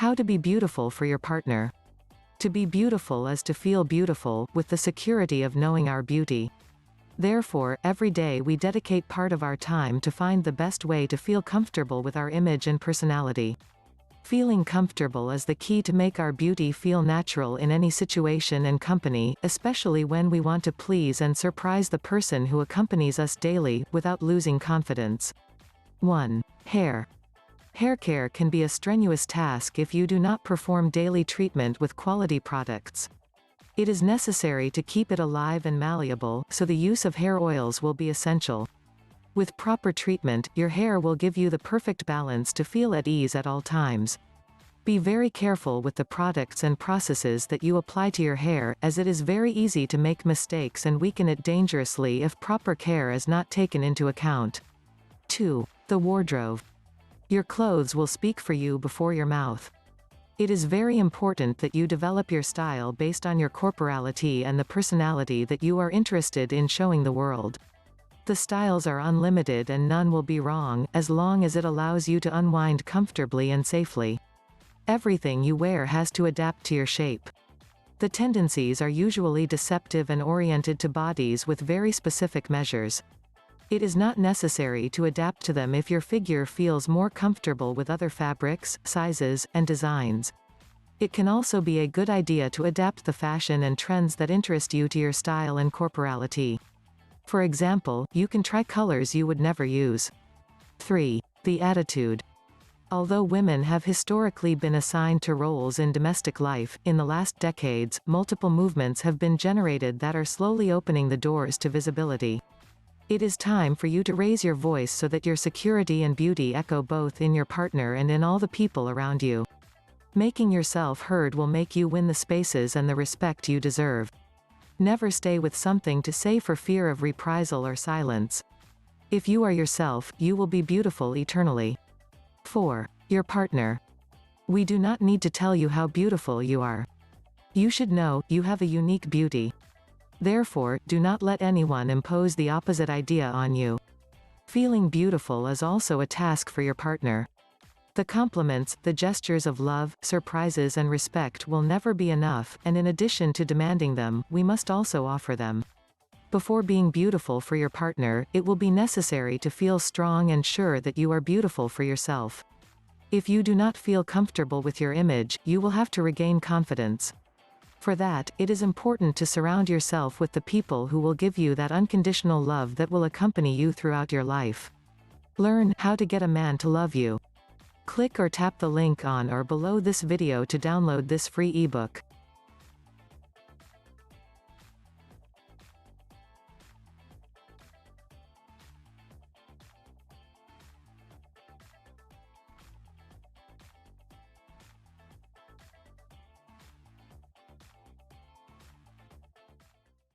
How to be beautiful for your partner. To be beautiful is to feel beautiful, with the security of knowing our beauty. Therefore, every day we dedicate part of our time to find the best way to feel comfortable with our image and personality. Feeling comfortable is the key to make our beauty feel natural in any situation and company, especially when we want to please and surprise the person who accompanies us daily, without losing confidence. 1. Hair. Hair care can be a strenuous task if you do not perform daily treatment with quality products. It is necessary to keep it alive and malleable, so the use of hair oils will be essential. With proper treatment, your hair will give you the perfect balance to feel at ease at all times. Be very careful with the products and processes that you apply to your hair, as it is very easy to make mistakes and weaken it dangerously if proper care is not taken into account. 2. The wardrobe. Your clothes will speak for you before your mouth. It is very important that you develop your style based on your corporality and the personality that you are interested in showing the world. The styles are unlimited and none will be wrong, as long as it allows you to unwind comfortably and safely. Everything you wear has to adapt to your shape. The tendencies are usually deceptive and oriented to bodies with very specific measures. It is not necessary to adapt to them if your figure feels more comfortable with other fabrics, sizes, and designs. It can also be a good idea to adapt the fashion and trends that interest you to your style and corporality. For example, you can try colors you would never use. 3. The attitude. Although women have historically been assigned to roles in domestic life, in the last decades, multiple movements have been generated that are slowly opening the doors to visibility. It is time for you to raise your voice so that your security and beauty echo both in your partner and in all the people around you. Making yourself heard will make you win the spaces and the respect you deserve. Never stay with something to say for fear of reprisal or silence. If you are yourself, you will be beautiful eternally. 4. Your partner. We do not need to tell you how beautiful you are. You should know, you have a unique beauty. Therefore, do not let anyone impose the opposite idea on you. Feeling beautiful is also a task for your partner. The compliments, the gestures of love, surprises and respect will never be enough, and in addition to demanding them, we must also offer them. Before being beautiful for your partner, it will be necessary to feel strong and sure that you are beautiful for yourself. If you do not feel comfortable with your image, you will have to regain confidence. For that, it is important to surround yourself with the people who will give you that unconditional love that will accompany you throughout your life. Learn how to get a man to love you. Click or tap the link on or below this video to download this free ebook.